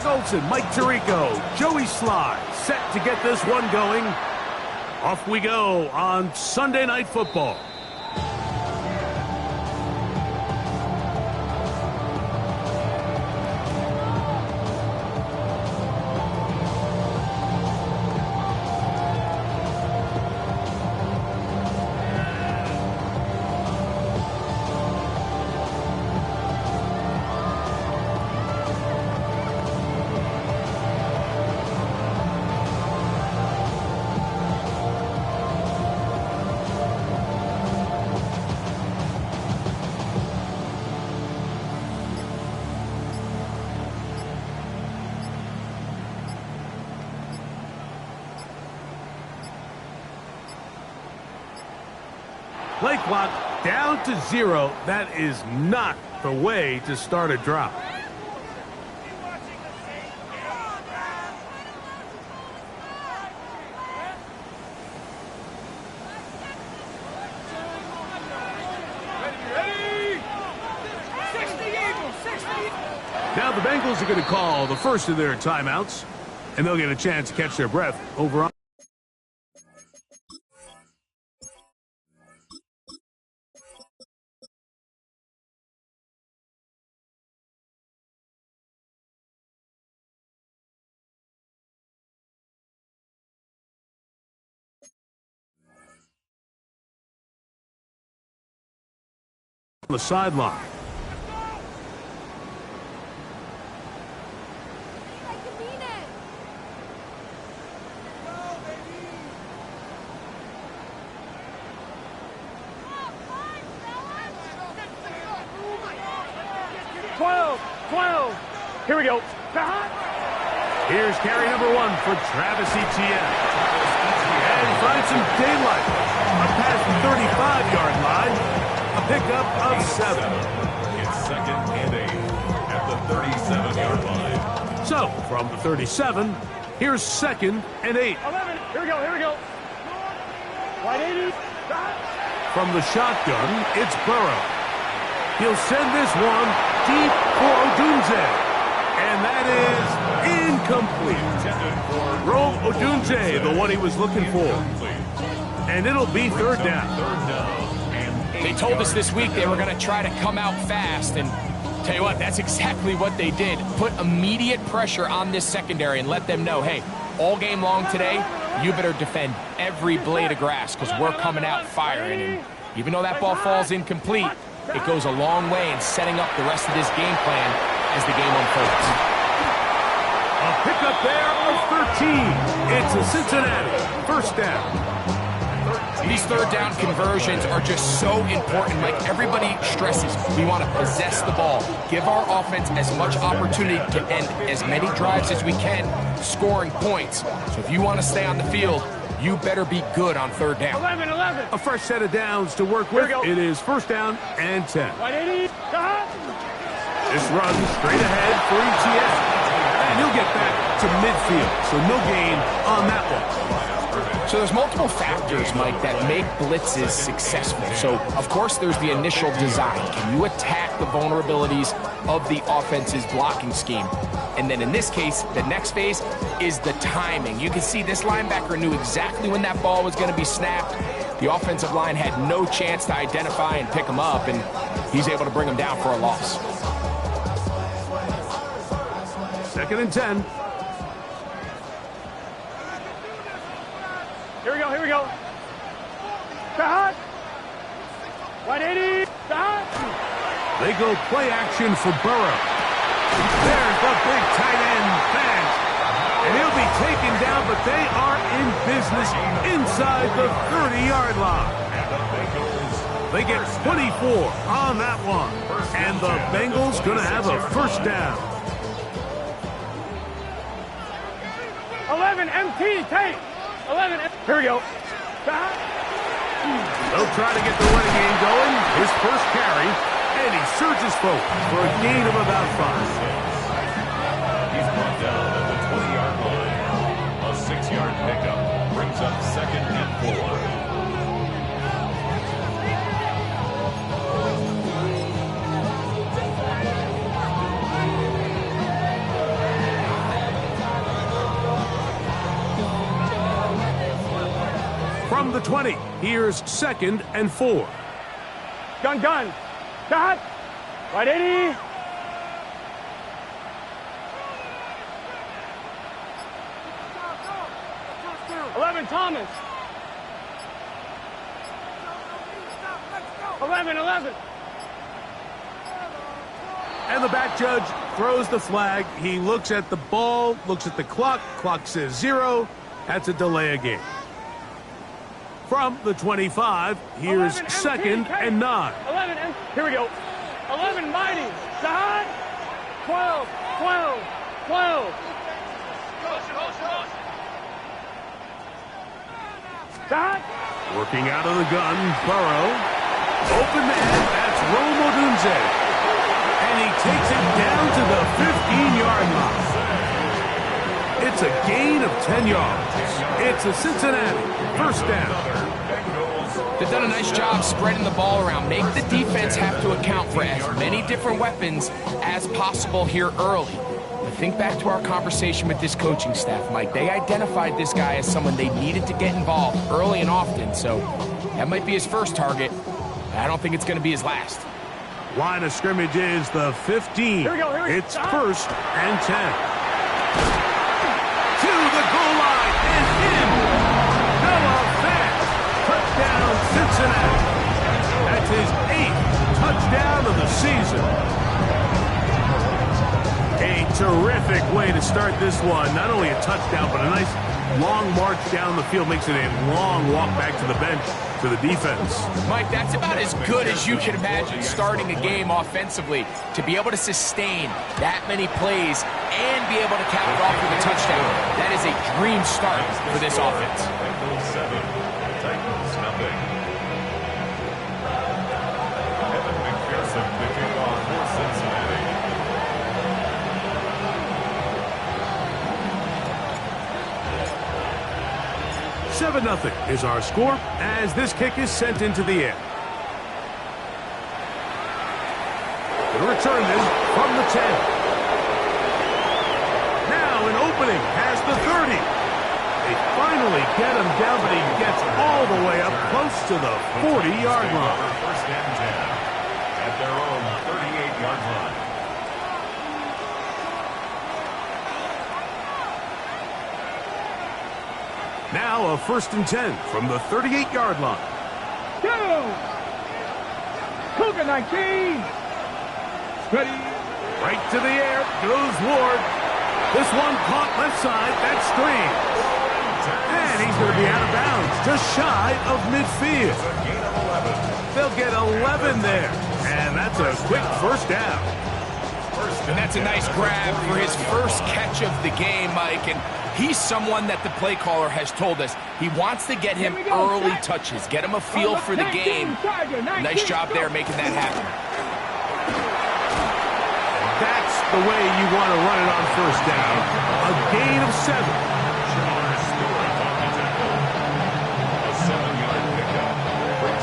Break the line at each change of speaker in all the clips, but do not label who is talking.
Zach Olson, Mike Tirico, Joey Sly, set to get this one going. Off we go on Sunday Night Football. Play clock down to 0. That is not the way to start a drive. Now the Bengals are going to call the first of their timeouts, and they'll get a chance to catch their breath over on the sideline.
Here we go.
Here's carry number 1 for Travis Etienne. And he finds some daylight. Up past the 35-yard line. A pickup of 7.
It's 2nd and 8 at the 37-yard line.
So, from the 37, here's 2nd and 8.
11. Here we go. Wide 80.
From the shotgun, it's Burrow. He'll send this one deep for Odunze. And that is incomplete. Rome Odunze, the one he was looking for. And it'll be 3rd down.
They told us this week they were going to try to come out fast, and tell you what, that's exactly what they did. Put immediate pressure on this secondary and let them know, hey, all game long today, you better defend every blade of grass because we're coming out firing. And even though that ball falls incomplete, it goes a long way in setting up the rest of this game plan as the game unfolds.
A pickup there of 13. It's a Cincinnati 1st down.
These 3rd down conversions are just so important. Like everybody stresses, we want to possess the ball, give our offense as much opportunity to end as many drives as we can, scoring points. So if you want to stay on the field, you better be good on 3rd down.
11.
A fresh set of downs to work with. It is 1st down and 10.
Wide 80.
This runs straight ahead for Etienne. And he'll get back to midfield, so no gain on that one.
So there's multiple factors, Mike, that make blitzes successful. So, of course, there's the initial design. Can you attack the vulnerabilities of the offense's blocking scheme? And then in this case, the next phase is the timing. You can see this linebacker knew exactly when that ball was going to be snapped. The offensive line had no chance to identify and pick him up, and he's able to bring him down for a loss.
2nd and 10.
Here we go. Wide 80.
They go play action for Burrow. There's the big tight end bang. And he'll be taken down, but they are in business inside the 30-yard line. They get 24 on that one. And the Bengals going to have a 1st down.
11 MT, take. 11. Here we go.
They'll try to get the running game going. His first carry, and he surges forward for a gain of about 5.
He's brought down at the 20-yard line. A 6-yard pickup brings up 2nd and 4.
From the 20, here's 2nd and 4.
Gun. Shot. Right 80. Thomas. 11.
And the back judge throws the flag. He looks at the ball, looks at the clock. Clock says 0. That's a delay of game. From the 25, here's 2nd and 9.
11, here we go. 11, Mighty. Shot. 12. Shot.
Working out of the gun, Burrow. Open man, that's Rome Odunze. And he takes it down to the 15-yard line. It's a gain of 10 yards. It's a Cincinnati first down.
They've done a nice job spreading the ball around. Make the defense have to account for as many different weapons as possible here early. Think back to our conversation with this coaching staff, Mike. They identified this guy as someone they needed to get involved early and often, so that might be his first target. I don't think it's going to be his last.
Line of scrimmage is the 15.
Here we go.
It's 1st and 10. To the goal line and in. Noah Fant. Touchdown, Cincinnati. That's his 8th touchdown of the season. A terrific way to start this one. Not only a touchdown, but a nice long march down the field. Makes it a long walk back to the bench to the defense.
Mike, that's about as good as you can imagine starting a game offensively. To be able to sustain that many plays and be able to cap it off with a touchdown, that is a dream start for this offense.
Bengals 7, Titans nothing. Evan McPherson picking off for Cincinnati.
7-0 is our score as this kick is sent into the air. The return this from the 10. Now an opening has the 30. They finally get him down, but he gets all the way up close to the 40-yard line.
First and 10 at their own 38-yard line.
Now a 1st and 10 from the 38-yard line.
Go! Cougar 19. Ready.
Right to the air goes Ward. This one caught left side. That's Strange. And he's going to be out of bounds, just shy of midfield. They'll get 11 there. And that's a quick first down.
And that's a nice grab for his first catch of the game, Mike. And he's someone that the play caller has told us he wants to get him early touches, get him a feel for the game. Nice job there making that happen.
That's the way you want to run it on first down. A gain of 7.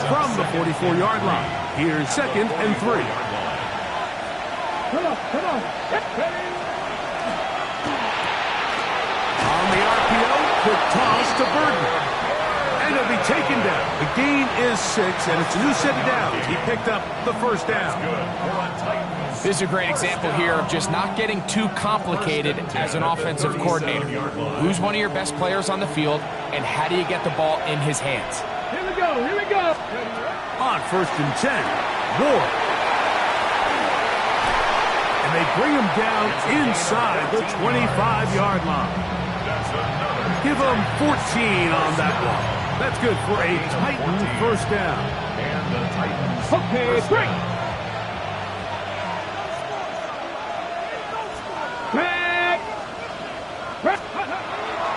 From the 44-yard line, here's 2nd and 3.
Come on.
On the RPO, quick toss to Burton. And he'll be taken down. The gain is 6, and it's a new set of downs. He picked up the first down.
This is a great example here of just not getting too complicated as an offensive coordinator. Who's one of your best players on the field, and how do you get the ball in his hands?
Here we go.
On 1st and 10, Ward. And they bring him down inside the 25-yard line. Give him 14 on that one. That's good for a Titan first down.
And the Titans.
Okay, break.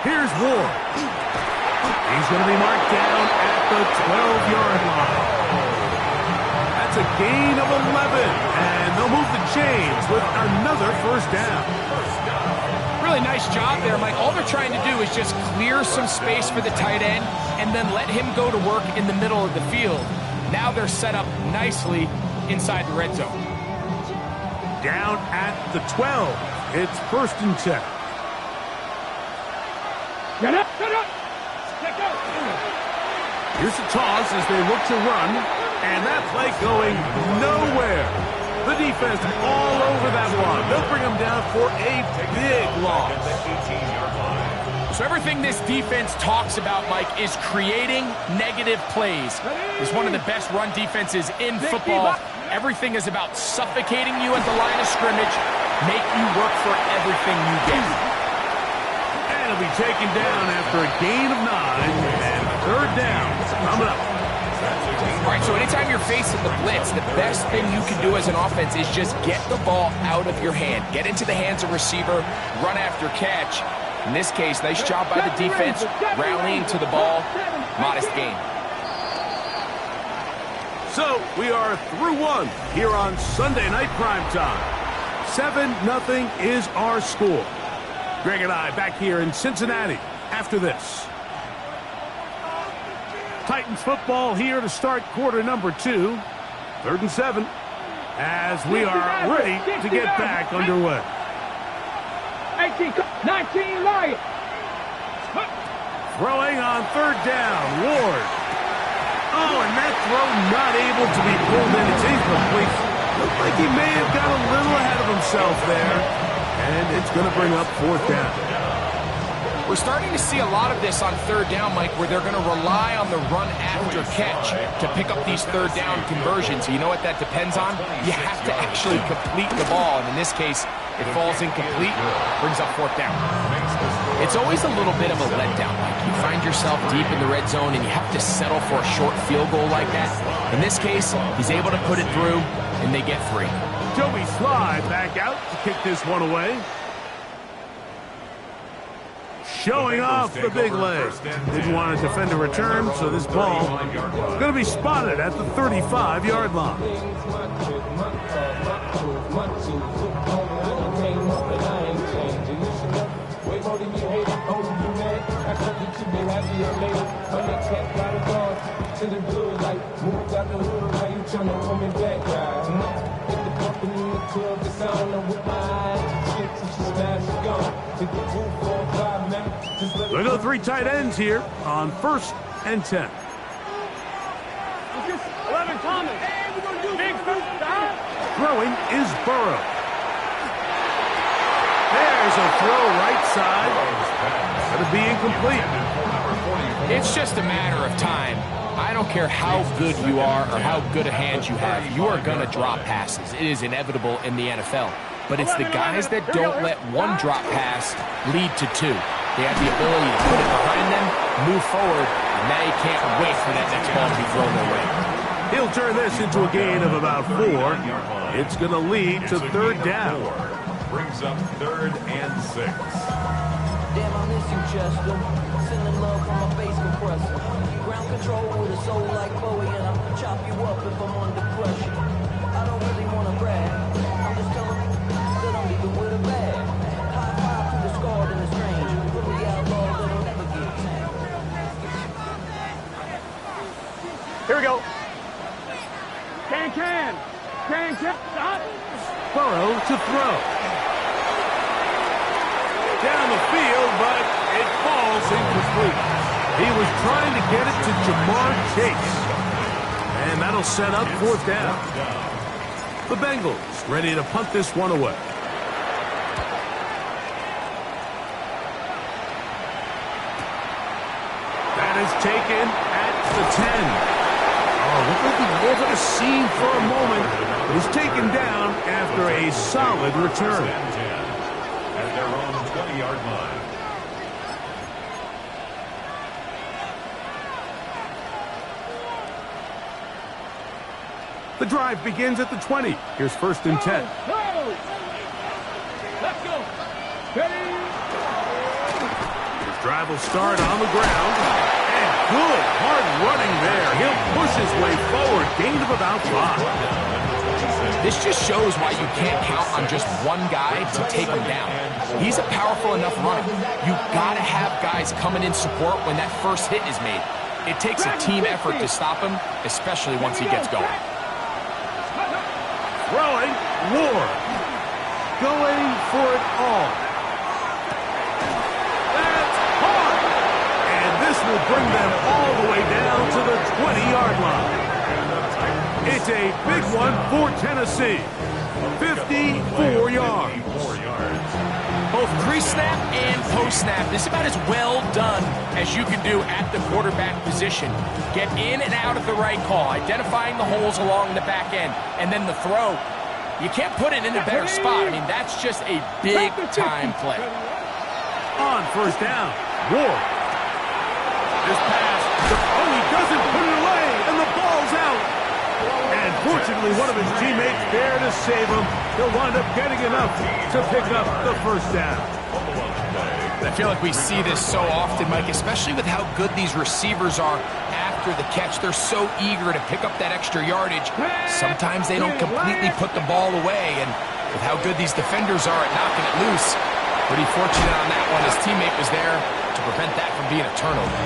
Here's Ward. He's going to be marked down at the 12-yard line. That's a gain of 11, and they'll move the chains with another first down.
Really nice job there, Mike. All they're trying to do is just clear some space for the tight end and then let him go to work in the middle of the field. Now they're set up nicely inside the red zone.
Down at the 12. It's 1st and 10.
Get up.
Here's the toss as they look to run, and that play going nowhere. The defense all over that one. They'll bring them down for a big loss.
So everything this defense talks about, Mike, is creating negative plays. It's one of the best run defenses in football. Everything is about suffocating you at the line of scrimmage, make you work for everything you get.
And it'll be taken down after a gain of 9, and third down coming up.
All right, so anytime you're facing the blitz, the best thing you can do as an offense is just get the ball out of your hand. Get into the hands of receiver, run after catch. In this case, nice job by the defense, rallying to the ball, modest gain.
So we are through one here on Sunday Night Primetime. 7-0 is our score. Greg and I back here in Cincinnati after this. Titans football here to start quarter number 2. 3rd and 7 as we are ready to get back underway.
18, 19, Lions.
Throwing on 3rd down, Ward. Oh, and that throw not able to be pulled in. It's incomplete. Looked like he may have got a little ahead of himself there. And it's going to bring up 4th down.
We're starting to see a lot of this on 3rd down, Mike, where they're going to rely on the run after catch to pick up these 3rd down conversions. You know what that depends on? You have to actually complete the ball, and in this case, it falls incomplete, brings up 4th down. It's always a little bit of a letdown, Mike. You find yourself deep in the red zone, and you have to settle for a short field goal like that. In this case, he's able to put it through, and they get 3.
Joey Sly back out to kick this one away. Showing off the big leg. Didn't want to defend a return, so this ball is going to be spotted at the 35-yard line. We go 3 tight ends here on 1st and 10.
11, Thomas. Big
Throwing is Burrow. There's a throw right side. Going to be incomplete.
It's just a matter of time. I don't care how good you are or how good a hand you have. You are going to drop passes. It is inevitable in the NFL. But it's the guys that don't let one drop pass lead to 2. They have the ability to put it behind them, move forward, and now you can't wait for that next ball to be thrown their way.
He'll turn this into a gain of about 4. It's going to lead to 3rd down.
Brings up 3rd and 6.
Damn, I miss you, Chester. Sending love from my bass compressor. Ground control with a soul like Bowie, and I'll chop you up if I'm under pressure. I don't really want to brag. I'm just telling you that I'm leaving with a bag. High five to the scarred and the strange. From the outlaw that'll never get tamed.
Here we go. Can. Stop.
Burrow to throw. Down the field, but it falls incomplete. He was trying to get it to Jamar Chase. And that'll set up 4th down. The Bengals ready to punt this one away. That is taken at the 10. Oh, looked like he was on a scene for a moment. It was taken down after a solid return.
At their own 20-yard line.
The drive begins at the 20. Here's 1st and 10.
Let's go. Ready.
His drive will start on the ground. And good hard running there. He'll push his way forward. Gain of about 5.
This just shows why you can't count on just one guy to take him down. He's a powerful enough runner. You've got to have guys coming in support when that first hit is made. It takes a team effort to stop him, especially once he gets going.
Throwing, Ward. Going for it all. That's hard. And this will bring them all the way down to the 20-yard line. It's a big one for Tennessee. 54 yards.
Both pre-snap and post-snap. This is about as well done as you can do at the quarterback position. Get in and out of the right call, identifying the holes along the back end, and then the throw. You can't put it in a better spot. I mean, that's just a big-time play.
On first down, Ward. This pass, he doesn't put it away, and the ball's out. And fortunately, one of his teammates there to save him. He'll wind up getting enough to pick up the first down.
I feel like we see this so often, Mike, especially with how good these receivers are after the catch. They're so eager to pick up that extra yardage. Sometimes they don't completely put the ball away, and with how good these defenders are at knocking it loose, pretty fortunate on that one. His teammate was there to prevent that from being a turnover.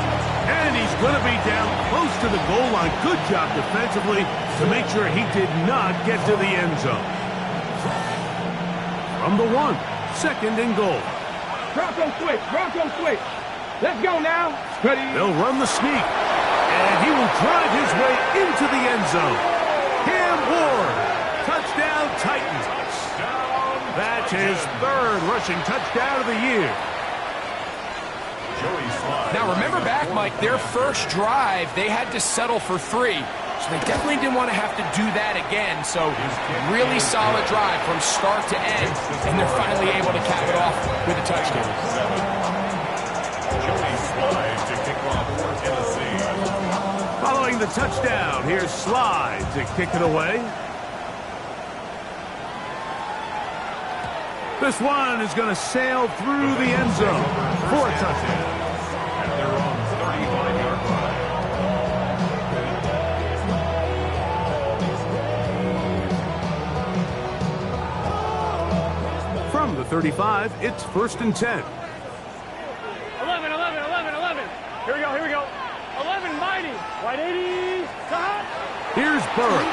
And he's going to be down close to the goal line. Good job defensively to make sure he did not get to the end zone. From the 1, second and goal.
Bronco switch. Let's go now. Ready.
They'll run the sneak, and he will drive his way into the end zone. Cam Ward, touchdown Titans. That's his third rushing touchdown of the year.
Now remember back, Mike, their first drive, they had to settle for 3. So they definitely didn't want to have to do that again. So really solid drive from start to end, and they're finally able to cap it off with a touchdown.
Following the touchdown, here's Slide to kick it away. This one is going to sail through the end zone for a touchdown.
At their own 35-yard line.
From the 35, it's 1st and 10.
11. Here we go. 11 mighty. Wide 80.
Here's Burrow.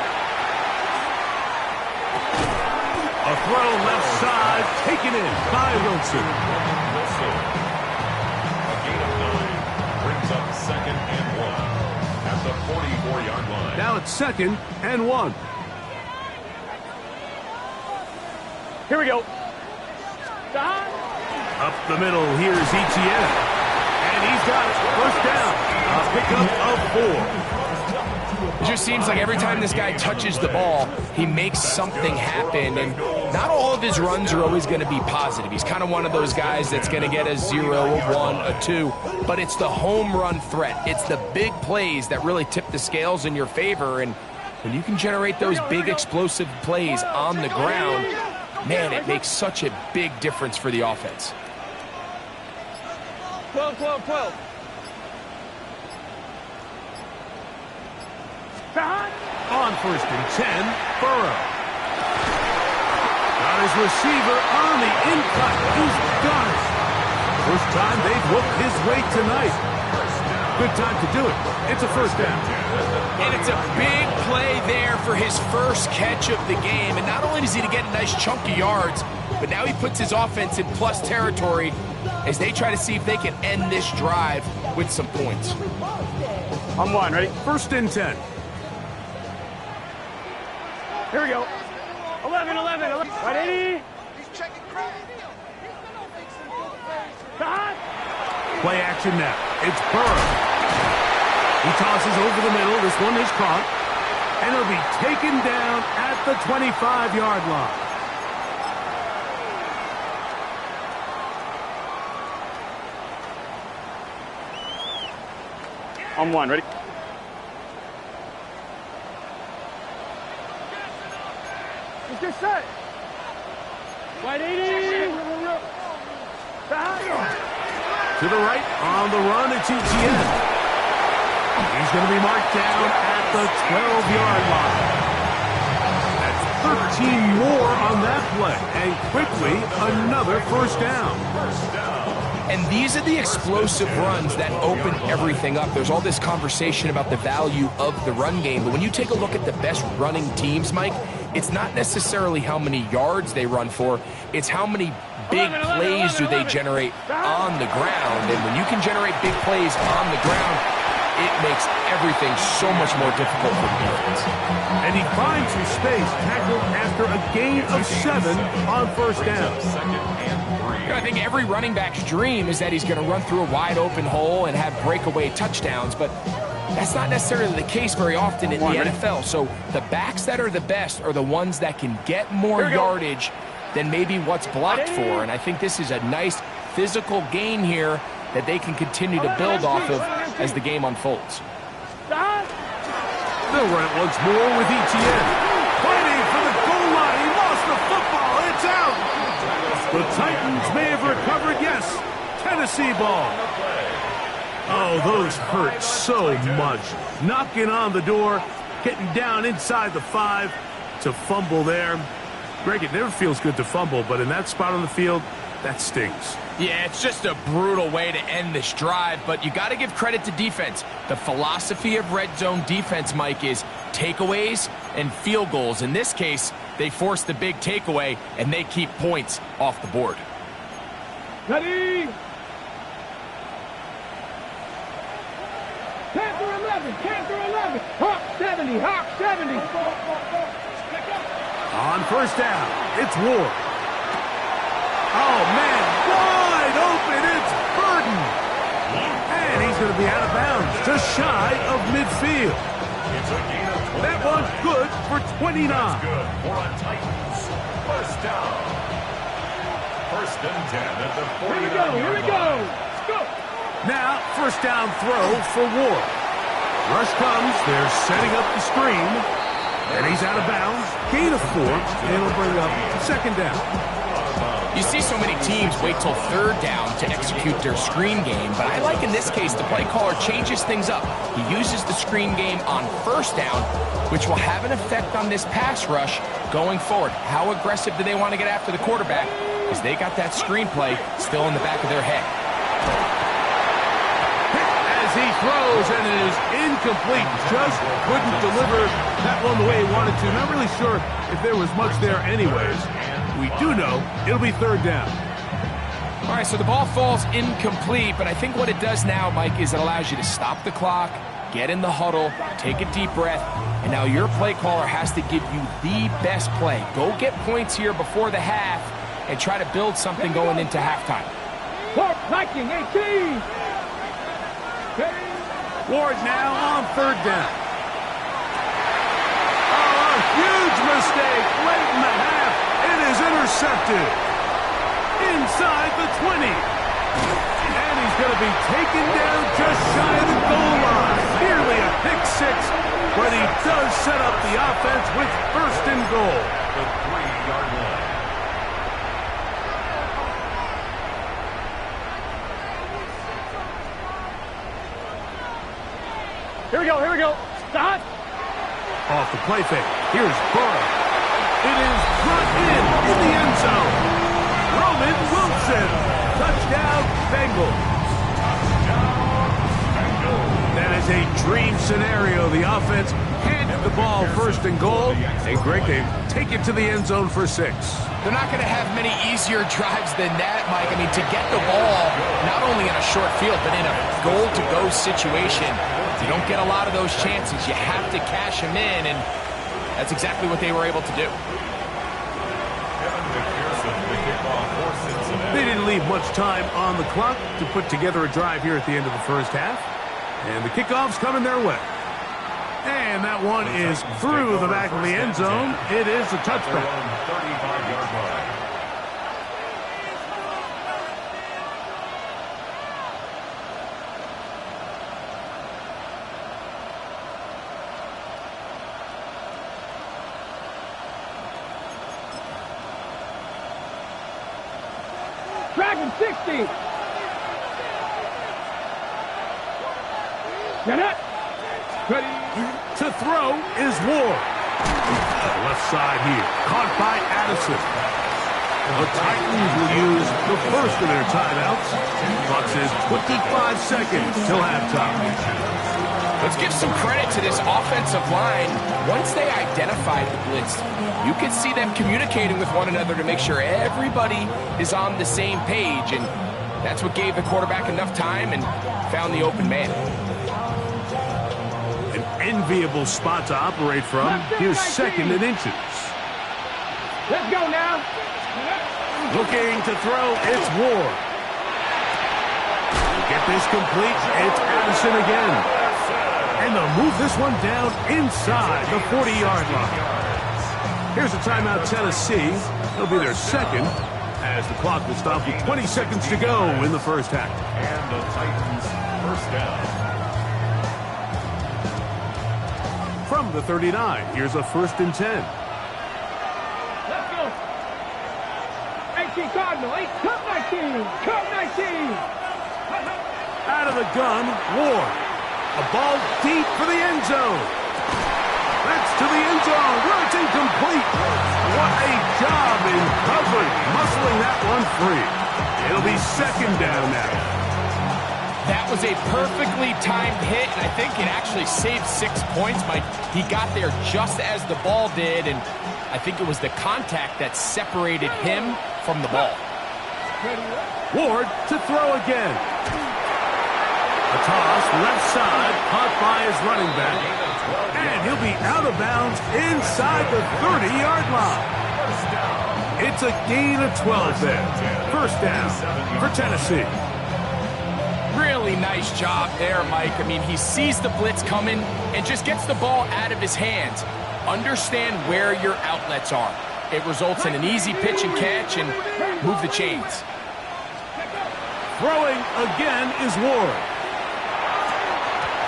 A throw left side, taken in by Wilson.
A gain of 9 brings up 2nd and 1 at the 44-yard line.
Now it's 2nd and 1.
Here we go.
Up the middle, here's Etienne. And he's got it. First down. A pickup of 4.
It just seems like every time this guy touches the ball, he makes something happen. And not all of his runs are always going to be positive. He's kind of one of those guys that's going to get a 0, a 1, a 2. But it's the home run threat. It's the big plays that really tip the scales in your favor. And when you can generate those big explosive plays on the ground, man, it makes such a big difference for the offense.
12.
On 1st and 10, Burrow. Got his receiver on the in-cut. He's got it. First time they've whooped his way tonight. Good time to do it. It's a first down.
And it's a big play there for his first catch of the game. And not only does he get a nice chunk of yards, but now he puts his offense in plus territory as they try to see if they can end this drive with some points.
I'm 1, ready?
1st and 10.
Here we go. 11. Wide 80.
He's checking credit.
Play action now. It's Burrow. He tosses over the middle. This one is caught. And he'll be taken down at the 25-yard line.
I'm 1, ready? Let's get set. Wide 80.
To the right, on the run, it's Etienne. He's going to be marked down at the 12-yard line. That's 13 more on that play. And quickly, another first down.
And these are the explosive runs that open everything up. There's all this conversation about the value of the run game, but when you take a look at the best running teams, Mike, it's not necessarily how many yards they run for, it's how many big plays do they generate on the ground. And when you can generate big plays on the ground, it makes everything so much more difficult for the defense.
And he finds some space, tackled after a gain of 7 on first down.
I think every running back's dream is that he's going to run through a wide open hole and have breakaway touchdowns, but that's not necessarily the case very often in the NFL. So the backs that are the best are the ones that can get more yardage than maybe what's blocked for. And I think this is a nice physical gain here that they can continue to build off of as the game unfolds.
They'll run it once more with Etienne. Fighting for the goal line. He lost the football. It's out. The Titans may have recovered. Yes, Tennessee ball. Oh, those hurt so much. Knocking on the door, getting down inside the 5 to fumble there. Greg, it never feels good to fumble, but in that spot on the field, that stings.
Yeah, it's just a brutal way to end this drive, but you got to give credit to defense. The philosophy of red zone defense, Mike, is takeaways and field goals. In this case, they force the big takeaway, and they keep points off the board.
Ready? 10 through 11, 10 through 11. Hawk 70, Hawk 70.
On first down, it's Ward. Oh, man, wide open, it's Burton. And he's going to be out of bounds, just shy of midfield. That one's good for 29.
Good for a Titans. First down. First and 10 at the 49.
Here we go. Let's go.
Now, first down throw for Ward. Rush comes, they're setting up the screen. And he's out of bounds, gain of 4, and it'll bring up second down.
You see so many teams wait till third down to execute their screen game, but I like in this case the play caller changes things up. He uses the screen game on first down, which will have an effect on this pass rush going forward. How aggressive do they want to get after the quarterback? Because they got that screen play still in the back of their head.
He throws, and it is incomplete. Just couldn't deliver that one the way he wanted to. Not really sure if there was much there anyways. We do know it'll be third down.
All right, so the ball falls incomplete, but I think what it does now, Mike, is it allows you to stop the clock, get in the huddle, take a deep breath, and now your play caller has to give you the best play. Go get points here before the half and try to build something going into halftime.
Clark Viking 18.
Ward now on third down. Oh, a huge mistake late in the half. It is intercepted inside the 20. And he's going to be taken down just shy of the goal line. Nearly a pick 6, but he does set up the offense with first and goal.
The 3-yard line.
Here we go. Stop.
Off the play fake. Here's Burrow. It is brought in the end zone. Roman Wilson. Touchdown, Bengals. That is a dream scenario. The offense handed the ball first and goal. And Greg, they take it to the end zone for 6.
They're not going to have many easier drives than that, Mike. I mean, to get the ball, not only in a short field, but in a goal-to-go situation, you don't get a lot of those chances. You have to cash them in, and that's exactly what they were able to do.
They didn't leave much time on the clock to put together a drive here at the end of the first half. And the kickoff's coming their way. And that one is through the back of the end zone. It is a touchback.
35-yard line.
Dragon 60. Janet. Ready.
To throw is Ward. Left side here. Caught by Addison. The Titans will use the first of their timeouts. Clock says 25 seconds till halftime.
Let's give some credit to this offensive line. Once they identified the blitz, you could see them communicating with one another to make sure everybody is on the same page, and that's what gave the quarterback enough time and found the open man.
enviable spot to operate from. Here's second and inches.
Let's go now.
Looking to throw, it's Ward. Get this complete, it's Addison again. And they'll move this one down inside the 40-yard line. Here's a timeout, Tennessee. It'll be their second, as the clock will stop with 20 seconds to go in the first half.
And the Titans first down.
From the 39, here's a 1st and 10.
Let's go. 18 Cardinal. 8, cut 19. Cut 19.
Out of the gun, Ward. A ball deep for the end zone. That's to the end zone where it's incomplete. What a job in coverage, muscling that one free. It'll be second down now.
That was a perfectly timed hit, and I think it actually saved 6 points. Mike, he got there just as the ball did, and I think it was the contact that separated him from the ball.
Ward to throw again. A toss, left side, caught by his running back. And he'll be out of bounds inside the 30-yard line. It's a gain of 12 there. First down for Tennessee.
Really nice job there, Mike. I mean, he sees the blitz coming and just gets the ball out of his hands. Understand where your outlets are. It results in an easy pitch and catch and move the chains.
Throwing again is Ward.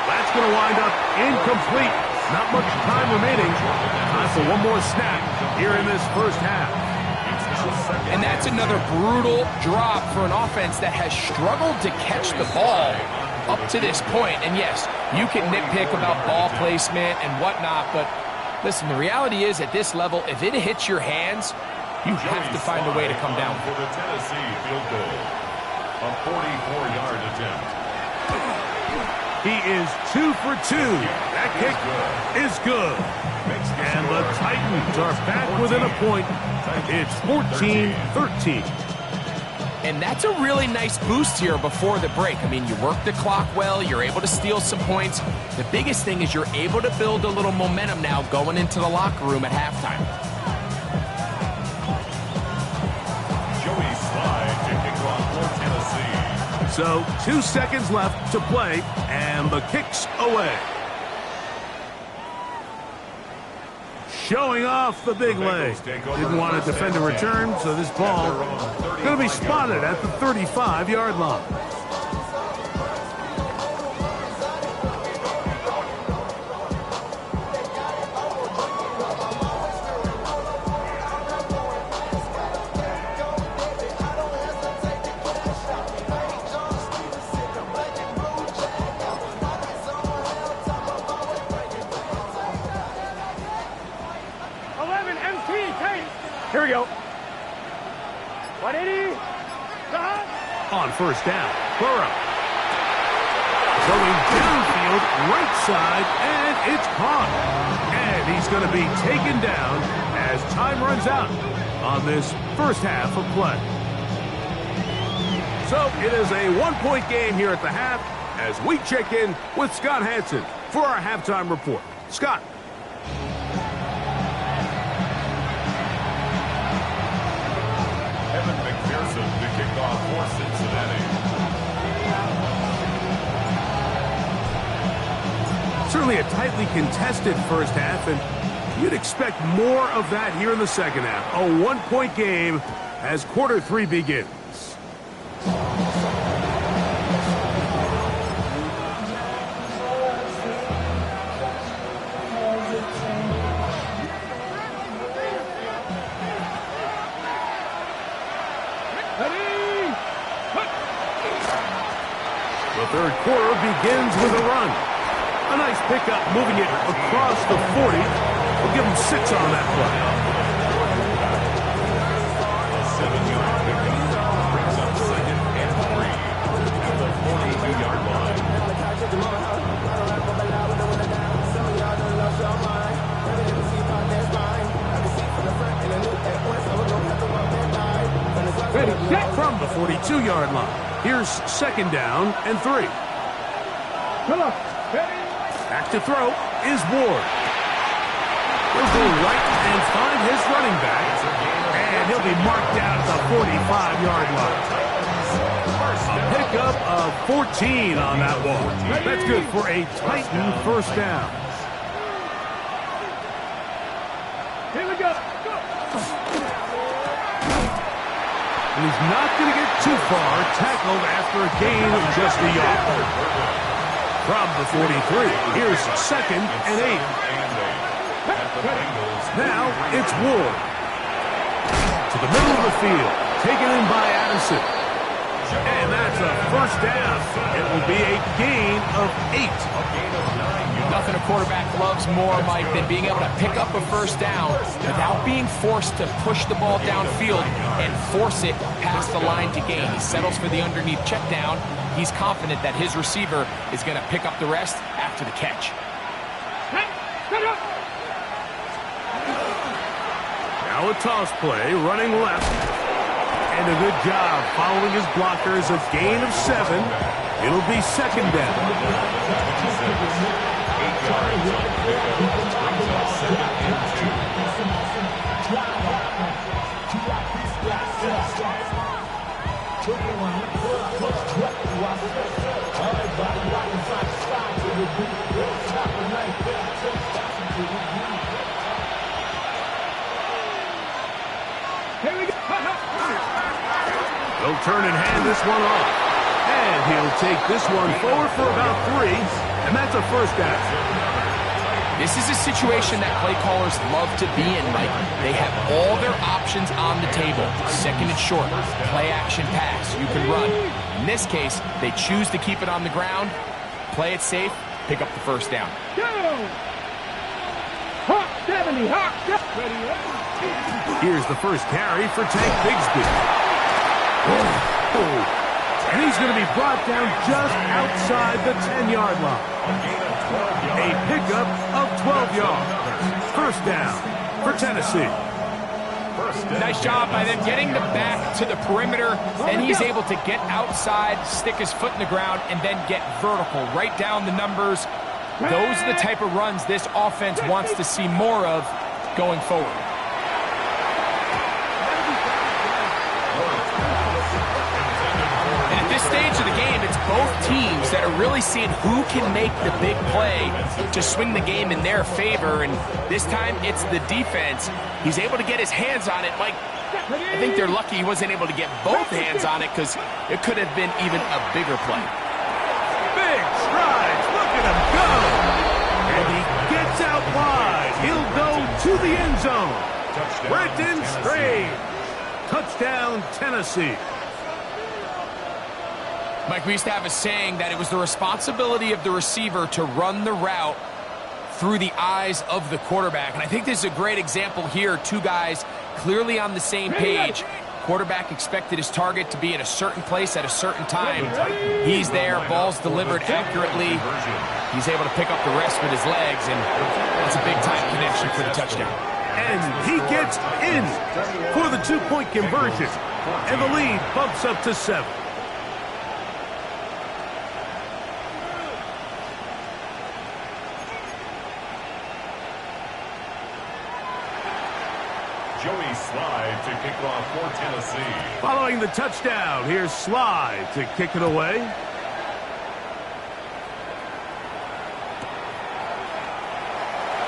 That's going to wind up incomplete. Not much time remaining. Time for one more snap here in this first half.
And that's another brutal drop for an offense that has struggled to catch the ball up to this point. And yes, you can nitpick about ball placement and whatnot, but listen, the reality is at this level, if it hits your hands, you have to find a way to come down.
For the Tennessee field goal, a 44-yard attempt.
He is 2 for 2. That kick is good. And the Titans are back within a point. It's 14-13.
And that's a really nice boost here before the break. I mean, you work the clock well. You're able to steal some points. The biggest thing is you're able to build a little momentum now going into the locker room at halftime.
Joey Slide to kick off for Tennessee.
So 2 seconds left to play, and the kick's away. Showing off the big leg. Didn't want to defend a return, so this ball going to be spotted at the 35-yard line.
Here we go. 180.
On first down, Burrow. Going downfield, right side, and it's caught. And he's going to be taken down as time runs out on this first half of play. So it is a one-point game here at the half as we check in with Scott Hansen for our halftime report. Scott.
To kick off for Cincinnati.
Certainly a tightly contested first half, and you'd expect more of that here in the second half. A one-point game as quarter 3 begins. The third quarter begins with a run. A nice pickup, moving it across the 40. We'll give him 6 on that play.
A 7-yard pickup brings up second and 3 at the 42-yard line.
Ready, set from the 42-yard line. Here's second down and 3.
Come on.
Back to throw. is Ward. He'll go right and find his running back. And he'll be marked down at the 45-yard line. A pickup of 14 on that one. That's good for a Titan first down.
Here we go.
And he's not going to get too far, tackled after a gain of just a yard. From the 43, here's 2nd and 8. Now it's Ward. To the middle of the field, taken in by Addison. And that's a first down. It will be a gain of 8.
Nothing a quarterback loves more, Mike, than being able to pick up a first down without being forced to push the ball downfield and force it past the line to gain. He settles for the underneath check down. He's confident that his receiver is going to pick up the rest after the catch.
Now a toss play, running left. And a good job following his blockers, a gain of 7. It'll be 2nd down.
8 yards on the pickup. Brings up 2nd and 2.
Here we go.
He'll turn and hand this one off. And he'll take this one forward for about 3. And that's a first down.
This is a situation that play callers love to be in, Mike. They have all their options on the table. 2nd and short, play action pass, you can run. In this case, they choose to keep it on the ground, play it safe, pick up the first down.
Go! Hawk 70, Hawk 70.
Here's the first carry for Tank Bigsby. Oh. And he's going to be brought down just outside the 10-yard line. A pickup of 12 yards. First down for Tennessee.
Nice job by them getting the back to the perimeter, and he's able to get outside, stick his foot in the ground, and then get vertical right down the numbers. Those are the type of runs this offense wants to see more of going forward. Stage of the game, it's both teams that are really seeing who can make the big play to swing the game in their favor, and this time it's the defense. He's able to get his hands on it. Mike, I think they're lucky he wasn't able to get both hands on it because it could have been even a bigger play.
Big strides, look at him go! And he gets out wide. He'll go to the end zone. Brenton Strange. Touchdown, Tennessee.
Mike, we used to have a saying that it was the responsibility of the receiver to run the route through the eyes of the quarterback. And I think this is a great example here. Two guys clearly on the same page. Quarterback expected his target to be in a certain place at a certain time. He's there, ball's delivered accurately. He's able to pick up the rest with his legs, and that's a big-time connection for the touchdown.
And he gets in for the two-point conversion. And the lead bumps up to 7.
Joey Slide to kick off for Tennessee.
Following the touchdown, here's Slide to kick it away.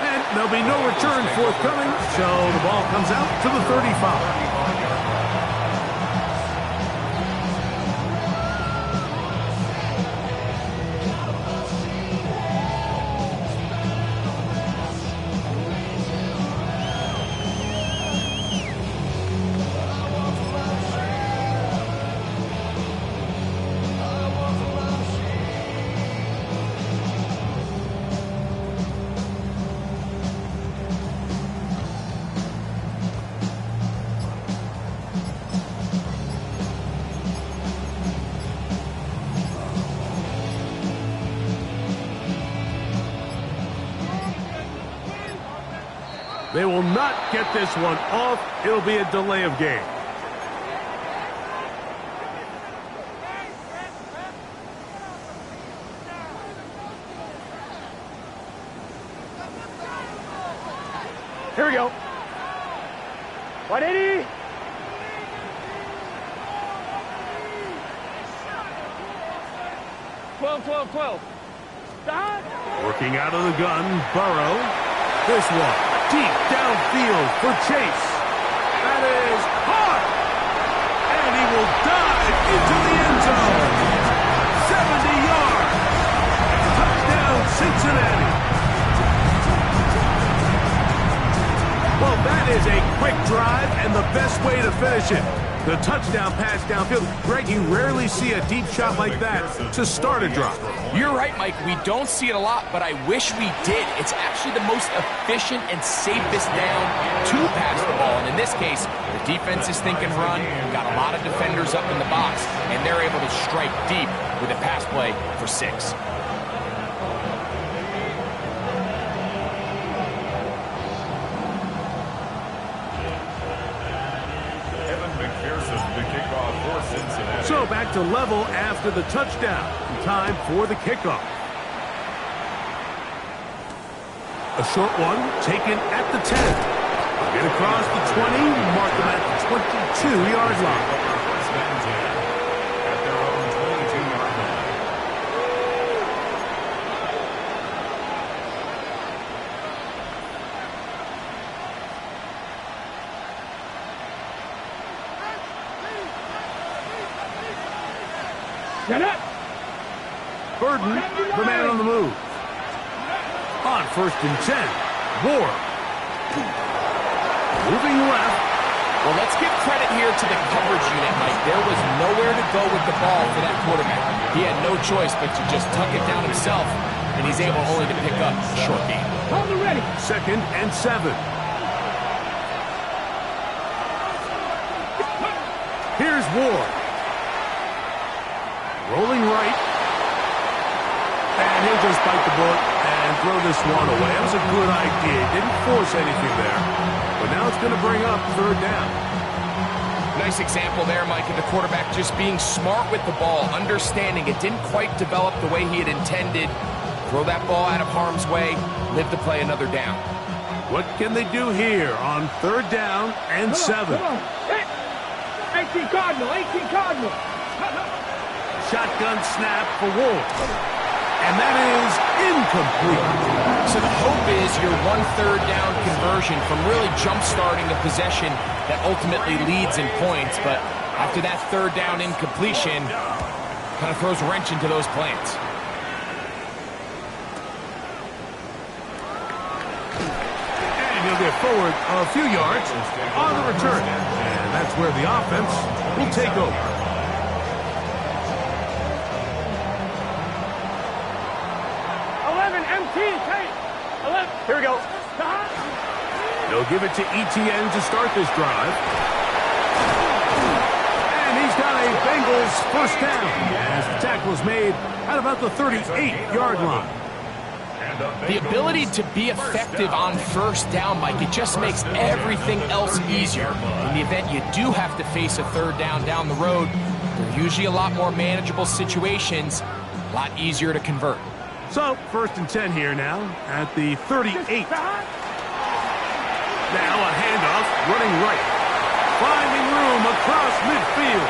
And there'll be no return forthcoming, so the ball comes out to the 35. They will not get this one off. It'll be a delay of game.
Here we go. 180. Twelve.
Working out of the gun, Burrow. This one, deep downfield for Chase. That is hard. And he will dive into the end zone. 70 yards. Touchdown, Cincinnati. Well, that is a quick drive and the best way to finish it. The touchdown pass downfield. Greg, you rarely see a deep shot like that to start a drive.
You're right, Mike. We don't see it a lot, but I wish we did. It's actually the most efficient and safest down to pass the ball. And in this case, the defense is thinking run, got a lot of defenders up in the box, and they're able to strike deep with a pass play for 6.
So back to level after the touchdown. Time for the kickoff. A short one taken at the 10. Get across the 20, mark them at the 22-yard line.
First and 10 at their own 22-yard line.
Get up.
Burden, the man on the move. On first and 10, Ward. Moving left.
Well, let's give credit here to the coverage unit, Mike. There was nowhere to go with the ball for that quarterback. He had no choice but to just tuck it down himself, and he's able only to pick up a short gain.
Hold it ready.
Second and 7. Here's Ward. Rolling right. And he'll just bite the bullet and throw this one away. That was a good idea. Didn't force anything there. But now it's going to bring up third down.
Nice example there, Mike, of the quarterback just being smart with the ball, understanding it didn't quite develop the way he had intended. Throw that ball out of harm's way, live to play another down.
What can they do here on third down and 7?
Come on. Hit. 18 Cardinal.
Shotgun snap for Wolf. And that is incomplete.
So the hope is your 1/3 down conversion from really jump-starting a possession that ultimately leads in points. But after that third down incompletion, kind of throws a wrench into those plans.
And he'll get forward a few yards on the return. And that's where the offense will take over.
Here we go.
They'll give it to ETN to start this drive. And he's got a Bengals first down as the tackle is made at about the 38-yard line.
The ability to be effective on first down, Mike, it just makes everything else easier. In the event you do have to face a third down the road, they're usually a lot more manageable situations, a lot easier to convert.
So, first and 10 here now at the 38. Now a handoff, running right. Finding room across midfield.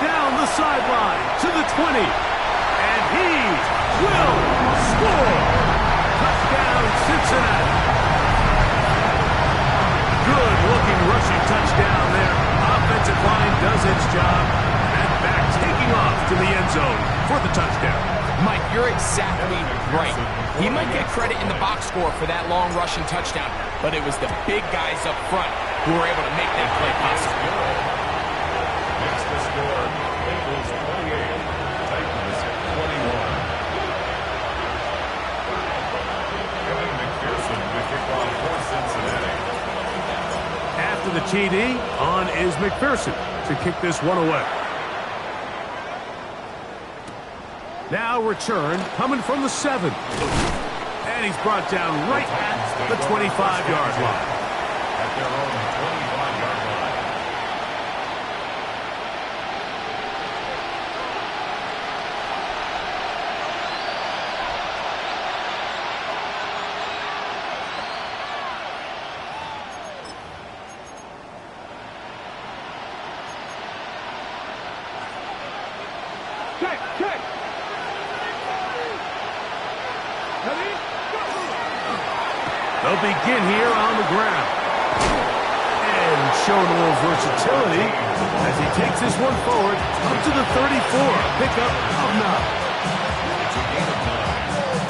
Down the sideline to the 20. And he will score. Touchdown, Cincinnati. Good-looking rushing touchdown there. Offensive line does its job. And back taking off to the end zone for the touchdown.
Mike, you're exactly right. He might get credit in the box score for that long rushing touchdown, but it was the big guys up front who were able to make that play possible.
Next to score, Bengals 28, Titans 21. Kevin McPherson with kickoff for Cincinnati.
After the TD, on is McPherson to kick this one away. Now return coming from the 7. And he's brought down right at the 25-yard line.
At their own 25-yard line.
check, check. Ready?
They'll begin here on the ground. And showing a little versatility as he takes this one forward up to the 34. Pickup of 9.
It's a gain of 9.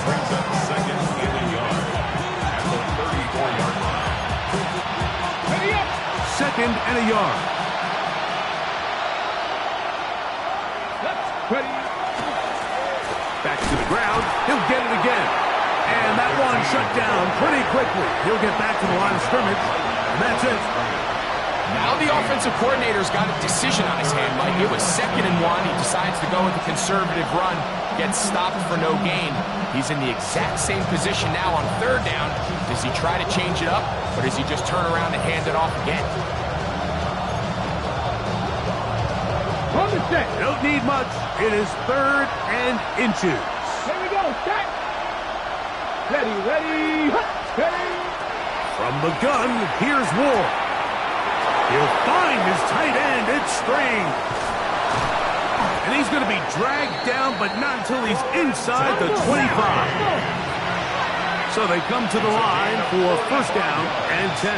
Brings up second in the yard at the 34-yard line.
Ready up.
Second and a yard.
Ready.
Back to the ground. He'll get it again. And that one shut down pretty quickly. He'll get back to the line of scrimmage. And that's it.
Now the offensive coordinator's got a decision on his hand, Mike. It was 2nd and 1. He decides to go with a conservative run. Gets stopped for no gain. He's in the exact same position now on 3rd down. Does he try to change it up, or does he just turn around and hand it off again?
On the set.
Don't need much. It is 3rd and inches.
Here we go. Set. Ready, ready. Ready.
From the gun, here's Ward. He'll find his tight end. It's Strange. And he's going to be dragged down, but not until he's inside the 25. So they come to the line for 1st down and 10.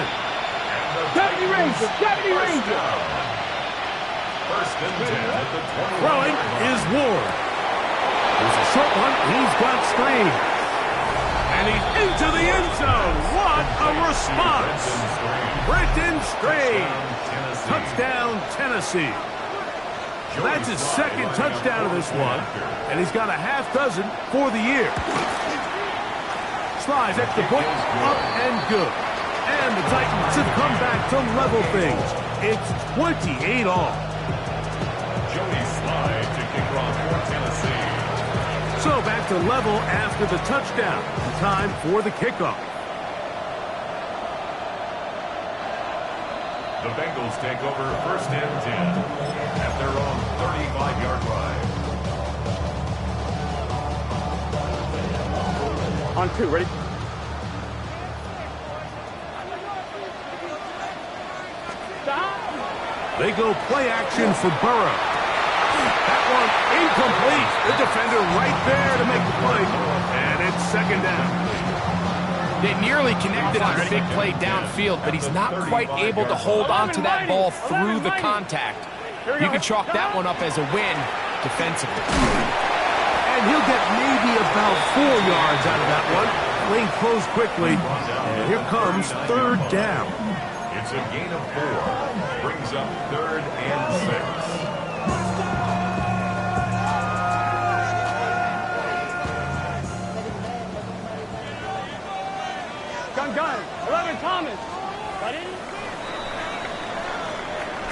70 Ranger. 70 Ranger.
1st and 10 at the 20.
Throwing is Ward. There's a short one. He's got Strange. And he's into the end zone. What a response. Brenton Strange. Touchdown, Tennessee. That's his 2nd touchdown of this one. And he's got a half dozen for the year. Slides at the point, up and good. And the Titans have come back to level things. It's 28 all.
Jody Slide to kick off for Tennessee.
So back to level after the touchdown. Time for the kickoff.
The Bengals take over 1st and 10 at their own 35-yard line.
On 2, ready? Stop.
They go play action for Burrow. That one incomplete. The defender right there to make the play. And it's 2nd down.
They nearly connected on a big play downfield, but he's not quite able to hold on to that ball through the contact. You can chalk that one up as a win defensively.
And he'll get maybe about 4 yards out of that one. Lane closed quickly. And here comes 3rd down.
It's a gain of 4. Brings up 3rd and 6.
Gun. 11 Thomas. Ready?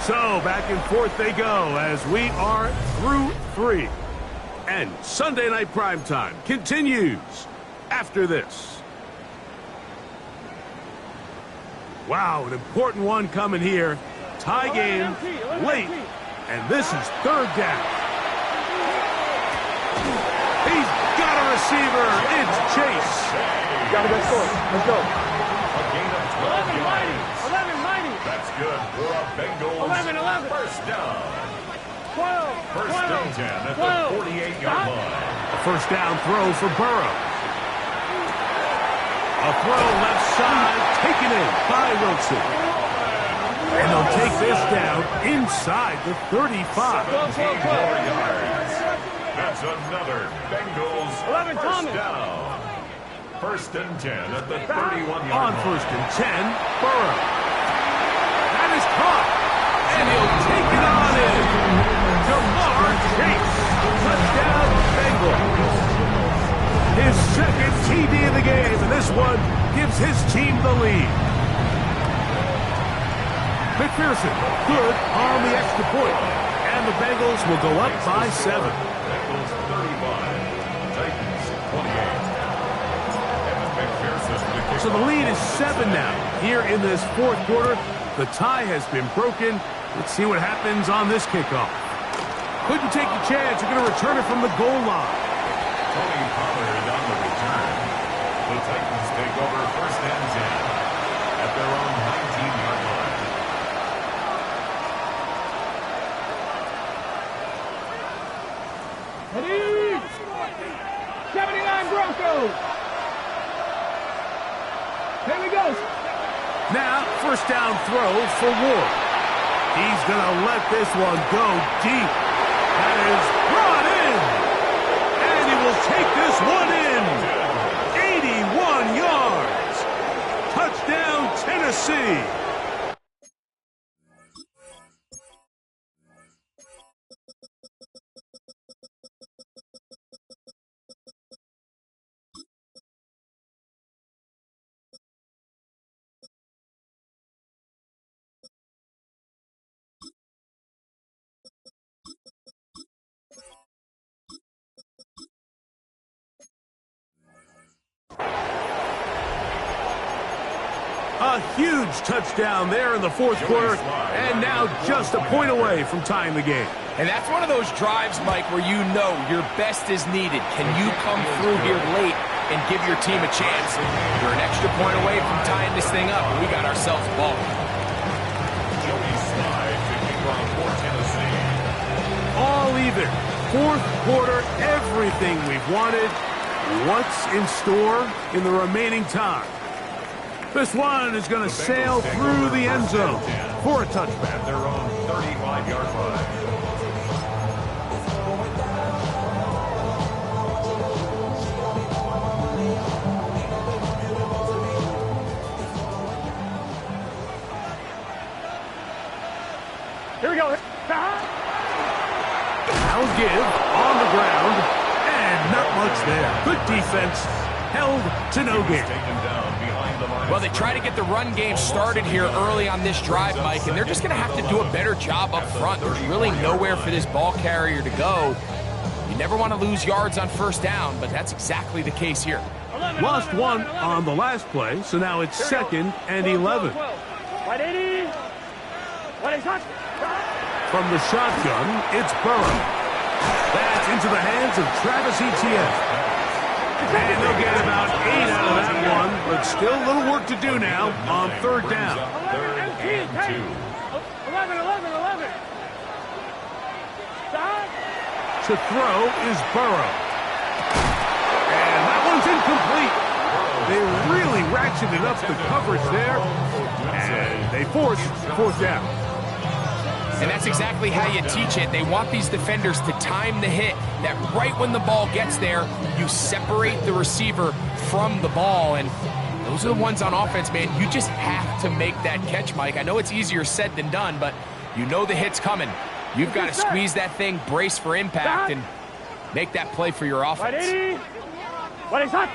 So back and forth they go as we are through 3. And Sunday Night Primetime continues after this. Wow, an important one coming here. Tie game late, and this is 3rd down. He's got a receiver. It's Chase.
Gotta go score. Let's go.
A gain of 12 yards.
11 mighty.
That's good for a Bengals
11.
1st down.
12.
1st and 10 at the 48-yard line.
A 1st down throw for Burrow. A throw left side, taken in by Wilson. And they'll take this down inside the 35.
17 more yards. That's another Bengals
11
1st
Thomas.
down. 1st and 10 at the 31-yard
On
line.
1st and 10, Burrow. That is caught. And he'll take it on in. Jamar Chase. Touchdown, Bengals. His 2nd TD of the game, and this one gives his team the lead. McPherson, good on the extra point. And the Bengals will go up by 7.
Bengals 35, Titans 28.
So the lead is 7 now. Here in this 4th quarter, the tie has been broken. Let's see what happens on this kickoff. Couldn't take the chance. You're going to return it from the goal line.
Tony Pollard on the return. The Titans take over 1st and 10 at their own 19-yard line.
Ready? 79 Broncos. Here we go.
Now, first down throw for Ward. He's going to let this one go deep. That is brought in. And he will take this one in. 81 yards. Touchdown, Tennessee. A huge touchdown there in the fourth quarter, and now just a point away from tying the game.
And that's one of those drives, Mike, where you know your best is needed. Can you come through here late and give your team a chance? You're an extra point away from tying this thing up, and we got ourselves a ball.
All even. Fourth quarter, everything we've wanted. What's in store in the remaining time? This one is going to sail through the end zone for a touchback.
At their own 35-yard line.
Here we go.
I'll give on the ground, and not much there. Good defense, held to no gain.
Well, they try to get the run game started here early on this drive, Mike, and they're just going to have to do a better job up front. There's really nowhere for this ball carrier to go. You never want to lose yards on first down, but that's exactly the case here.
Lost one on the last play, so now it's second and 11. From the shotgun, it's Burrow. That's into the hands of Travis Etienne. And they'll get about 8 out of that one, but still a little work to do now on third down.
11. 11.
To throw is Burrow. And that one's incomplete. They really ratcheted up the coverage there, and they force fourth down.
And that's exactly how you teach it. They want these defenders to time the hit, that right when the ball gets there, you separate the receiver from the ball. And those are the ones on offense, man. You just have to make that catch, Mike. I know it's easier said than done, but you know the hit's coming. You've got to squeeze that thing, brace for impact, and make that play for your offense.
What is that?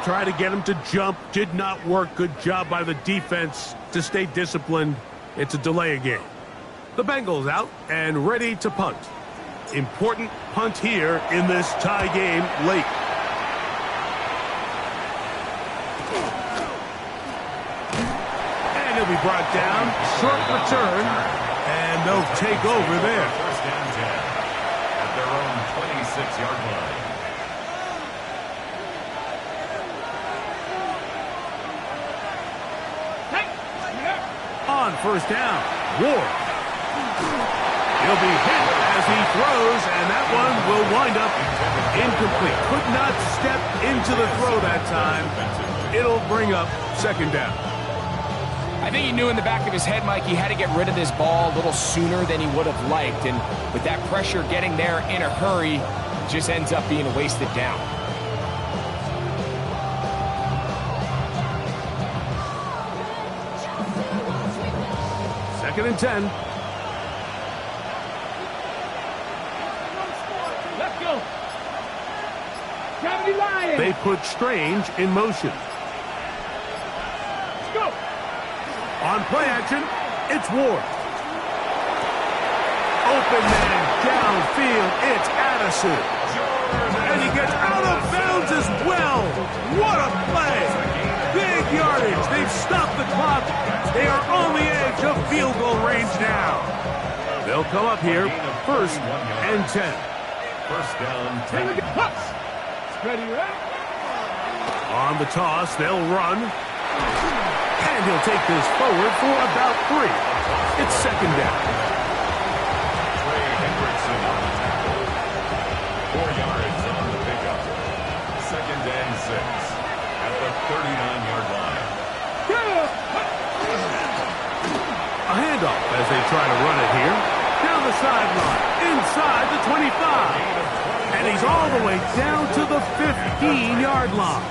Try to get him to jump. Did not work. Good job by the defense to stay disciplined. It's a delay game. The Bengals out and ready to punt. Important punt here in this tie game late. And he'll be brought down. Short return. And they'll take over there.
First down 10 at their own 26-yard line.
On first down, Ward. He'll be hit as he throws, and that one will wind up incomplete. Could not step into the throw that time. It'll bring up second down.
I think he knew in the back of his head, Mike, he had to get rid of this ball a little sooner than he would have liked. And with that pressure getting there in a hurry, it just ends up being a wasted down.
Second and 10.
Let's go. Gravity Lion.
They put Strange in motion.
Let's go.
On play action, it's Ward. Open man downfield, it's Addison. And he gets out of bounds as well. What a play. Big yardage. They've stopped the clock. They are field goal range now. They'll come up here, first and 10.
First down, 10.
Ready, right?
On the toss, they'll run. And he'll take this forward for about 3. It's second down.
Trey Hendrickson on the tackle. 4 yards on the pickup. Second and 6 at the 39-yard line.
A handoff as they try to run it here. Down the sideline, inside the 25. And he's all the way down to the 15-yard line.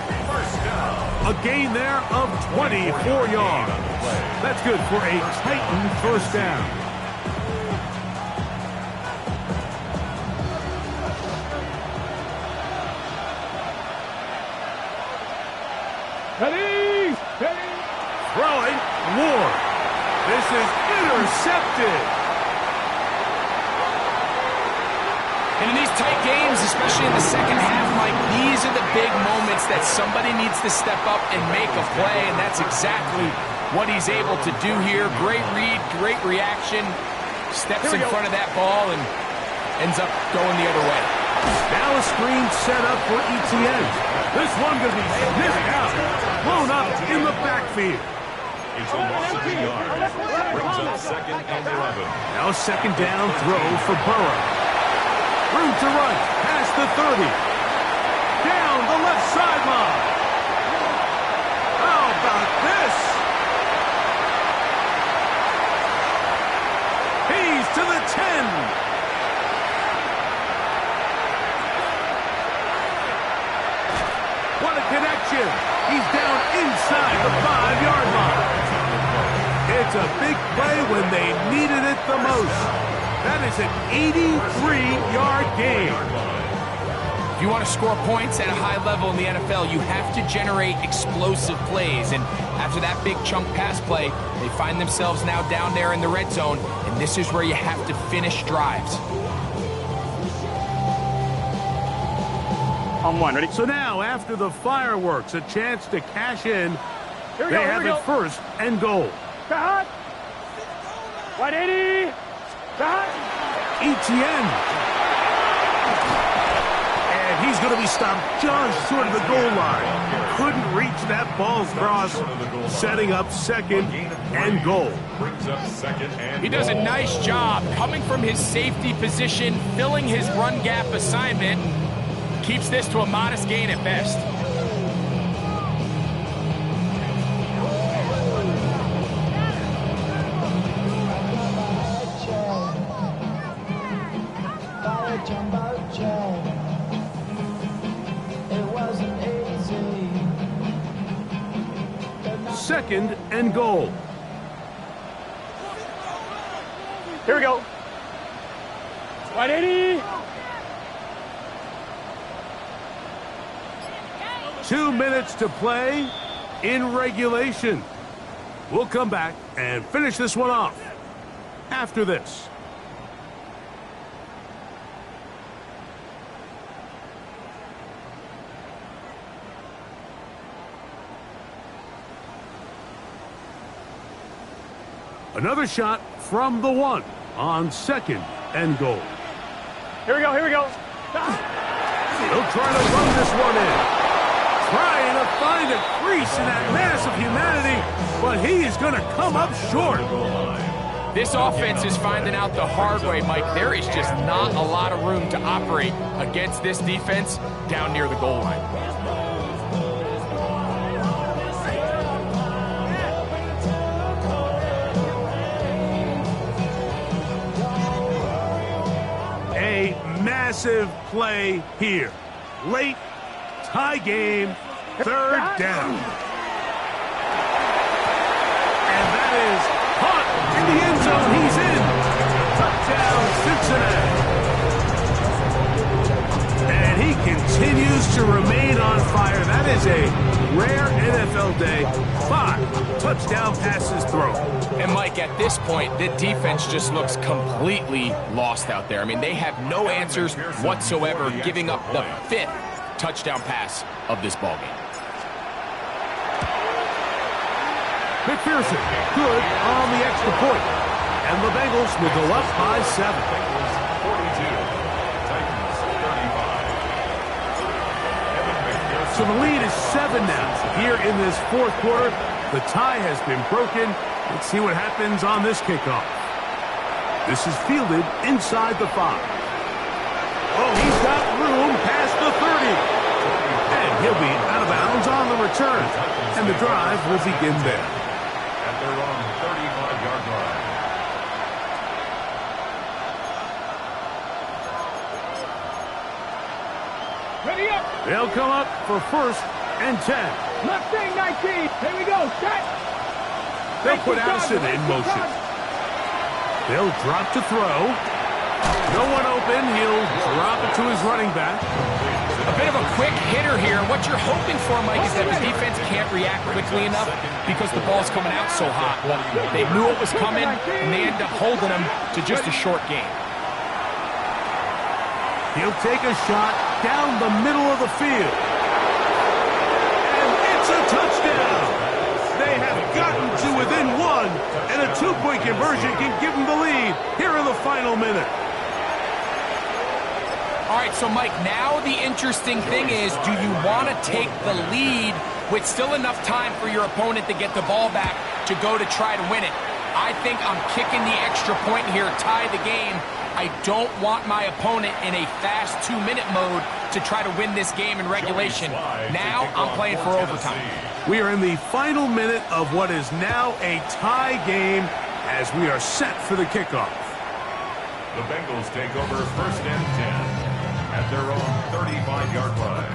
A gain there of 24 yards. That's good for a Titan first down.
Ready! Ready!
Throwing, Ward. This is intercepted.
And in these tight games, especially in the second half, Mike, these are the big moments that somebody needs to step up and make a play, and that's exactly what he's able to do here. Great read, great reaction, steps in front of that ball and ends up going the other way.
Now a screen set up for ETN. This one going to be sniffed out, blown up in the backfield.
It's a loss of 2 yards. Brings up second and 11.
Now a second down throw for Burrow. Room to run, past the 30. Down the left sideline. How about this? He's to the 10. What a connection. He's down inside the 5-yard line. It's a big play when they needed it the most. That is an 83-yard gain.
If you want to score points at a high level in the NFL, you have to generate explosive plays. And after that big chunk pass play, they find themselves now down there in the red zone. And this is where you have to finish drives.
On one, ready?
So now, after the fireworks, a chance to cash in.
Here we
They
go,
have
here we
it
go.
first and goal.
Cut! 180! Cut!
ETN. And he's going to be stopped just short of the goal line. Couldn't reach that ball cross, setting up second and goal.
Brings up second and
He does a nice job coming from his safety position, filling his run gap assignment. Keeps this to a modest gain at best.
Second and goal.
Here we go. 180!
2 minutes to play in regulation. We'll come back and finish this one off after this. Another shot from the 1 on second and goal.
Here we go, here we go.
He'll try to run this one in. Trying to find a crease in that mass of humanity, but he is going to come up short.
This offense is finding out the hard way, Mike. There is just not a lot of room to operate against this defense down near the goal line.
A massive play here. Late, tie game, third down. And that is caught in the end zone. He's in. Touchdown, Cincinnati. And he continues to remain on fire. That is a rare NFL day. 5 touchdown passes thrown.
And Mike, at this point, the defense just looks completely lost out there. I mean, they have no answers whatsoever, giving up the 5th touchdown pass of this ballgame.
McPherson, good on the extra point. And the Bengals will go up by 7.
Bengals 42, Titans 35. Evan McPherson.
So the lead is 7 now. Here in this fourth quarter, the tie has been broken. Let's see what happens on this kickoff. This is fielded inside the 5. Oh, he's got room past the 30. And he'll be out of bounds on the return. And the drive will begin there.
At their own 35-yard line.
Ready up.
They'll come up for 1st and 10.
Left thing, 19. Here we go. Set.
They'll put Addison in motion. They'll drop to throw. No one open. He'll drop it to his running back.
A bit of a quick hitter here. What you're hoping for, Mike, is that the defense can't react quickly enough because the ball's coming out so hot. They knew it was coming, and they end up holding them to just a short game.
He'll take a shot down the middle of the field. And it's a touchdown. They have gotten to within 1, and a 2-point conversion can give them the lead here in the final minute.
All right, so, Mike, now the interesting thing is, do you want to take the lead with still enough time for your opponent to get the ball back to go to try to win it? I think I'm kicking the extra point here, tie the game. I don't want my opponent in a fast 2-minute mode to try to win this game in regulation. Now I'm playing for overtime.
We are in the final minute of what is now a tie game as we are set for the kickoff.
The Bengals take over 1st and 10 at their own 35-yard line.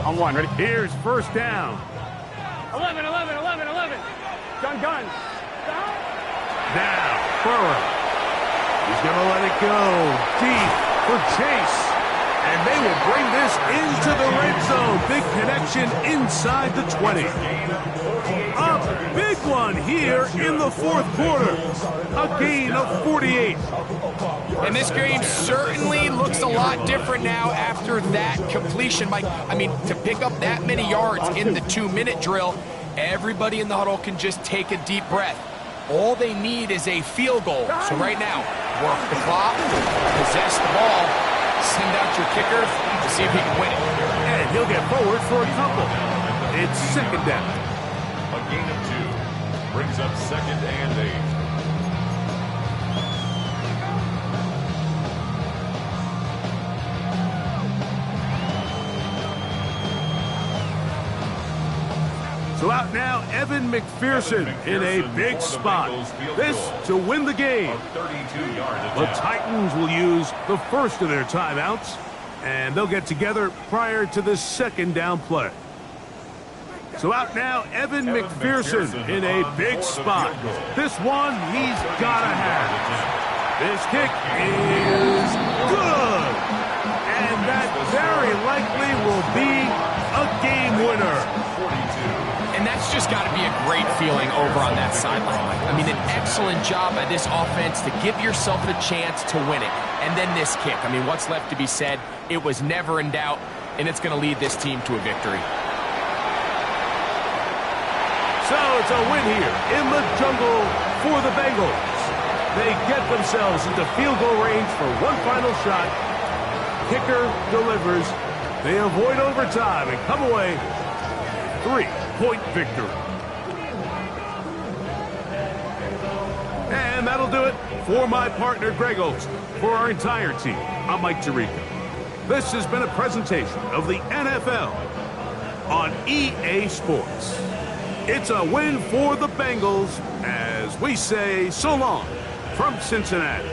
On 1, ready?
Here's 1st down.
11. Gun.
Now, Burrow. He's going to let it go deep for Chase. And they will bring this into the red zone. Big connection inside the 20. A big one here in the fourth quarter. A gain of 48.
And this game certainly looks a lot different now after that completion, Mike. I mean, to pick up that many yards in the 2-minute drill, everybody in the huddle can just take a deep breath. All they need is a field goal. So right now, work the clock, possess the ball, send out your kicker to see if he can win it.
And he'll get forward for a couple. It's 2nd down.
A gain of 2 brings up 2nd and 8.
So out now, Evan McPherson in a big spot. This to win the game. The Titans will use the first of their timeouts, and they'll get together prior to the 2nd down play. So out now, Evan McPherson in a big spot. This one he's got to have. This kick is good. And that very likely will be a game winner.
And that's just got to be a great feeling over on that sideline, Mike. I mean, an excellent job by this offense to give yourself a chance to win it. And then this kick. I mean, what's left to be said? It was never in doubt, and it's going to lead this team to a victory.
So it's a win here in the jungle for the Bengals. They get themselves into field goal range for one final shot. Kicker delivers. They avoid overtime and come away 3-point victory. And that'll do it for my partner, Greg Olson. For our entire team, I'm Mike Tirico. This has been a presentation of the NFL on EA Sports. It's a win for the Bengals as we say so long from Cincinnati.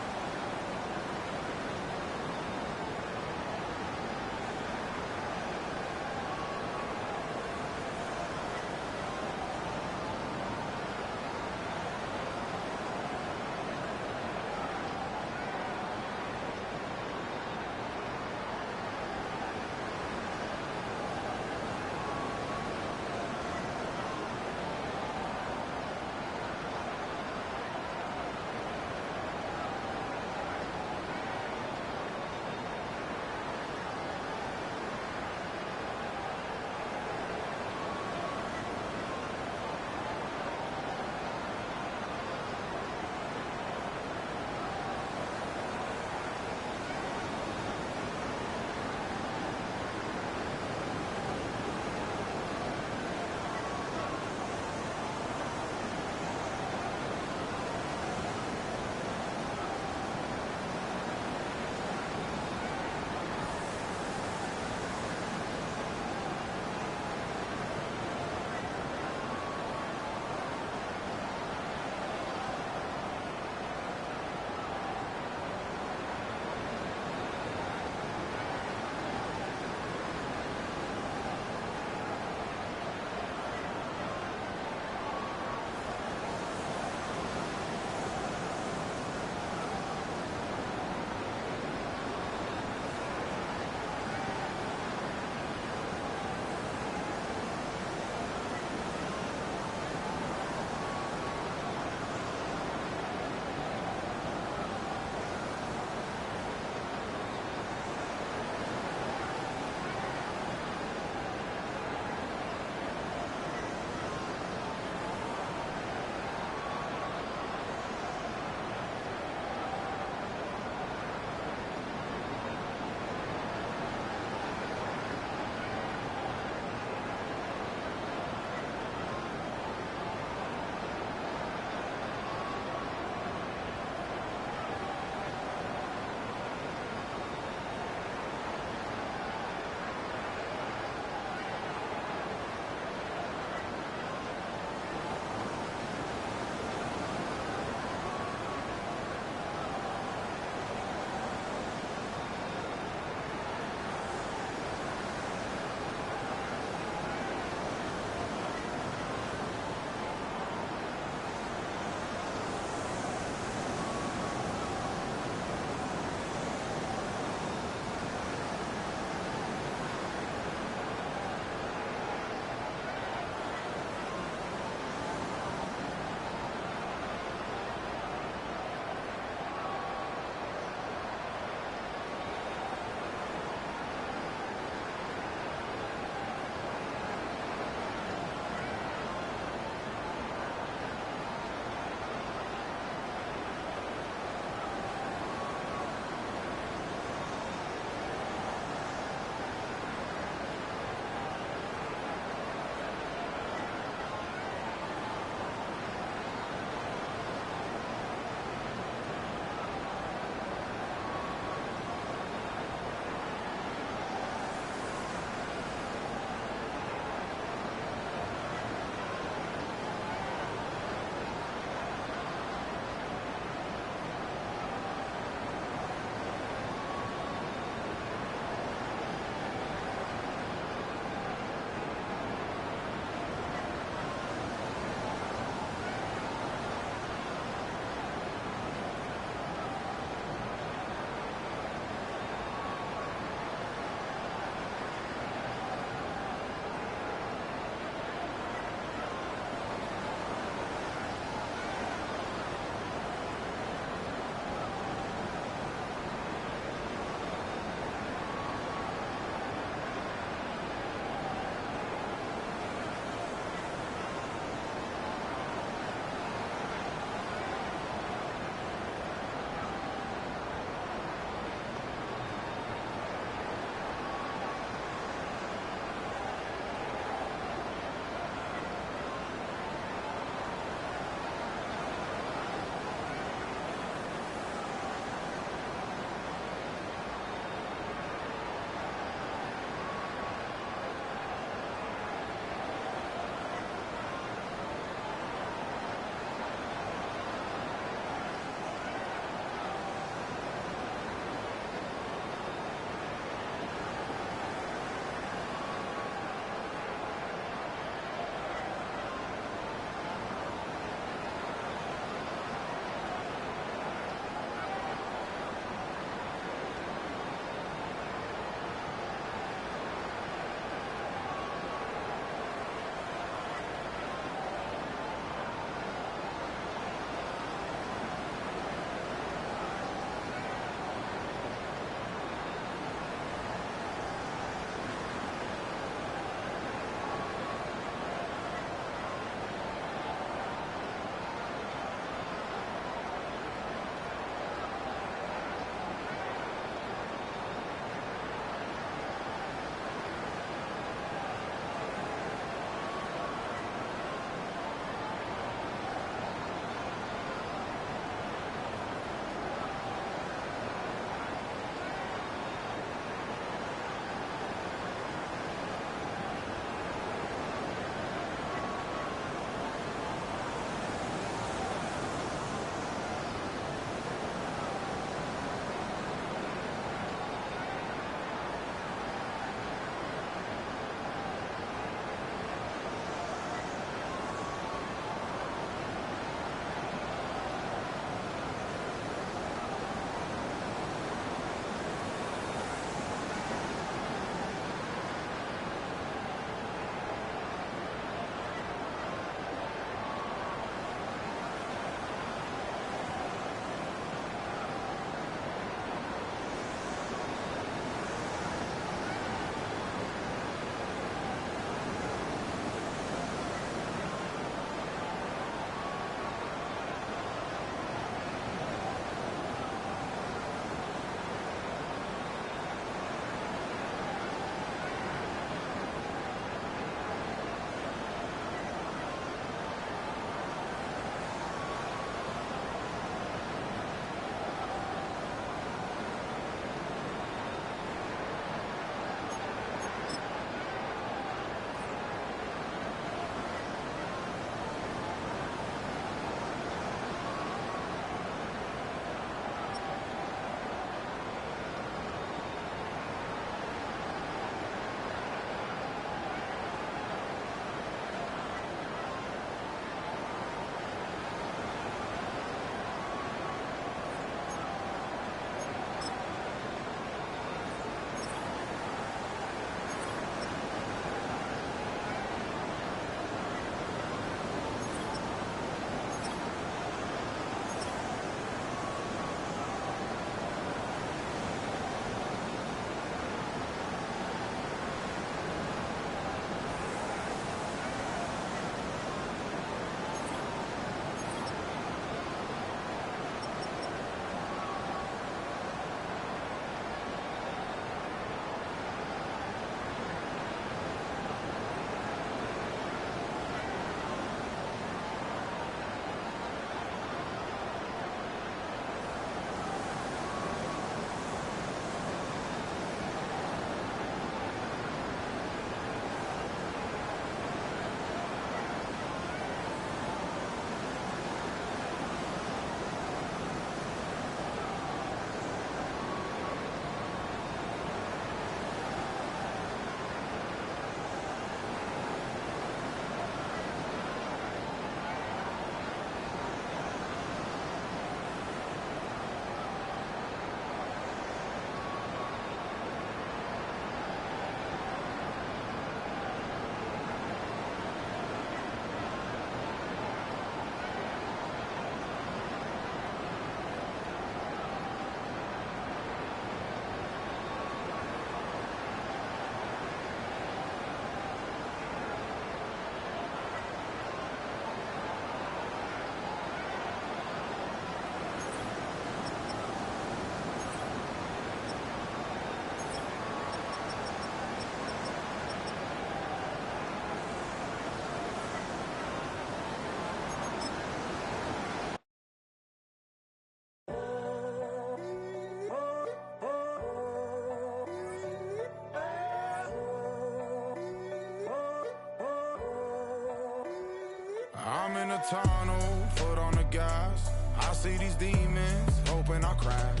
I'm in a tunnel, foot on the gas. I see these demons, hoping I crash.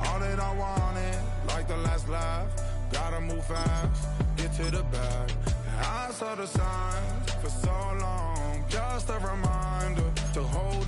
All that I wanted, like the last laugh. Gotta move fast, get to the bag. I saw the signs for so long, just a reminder to hold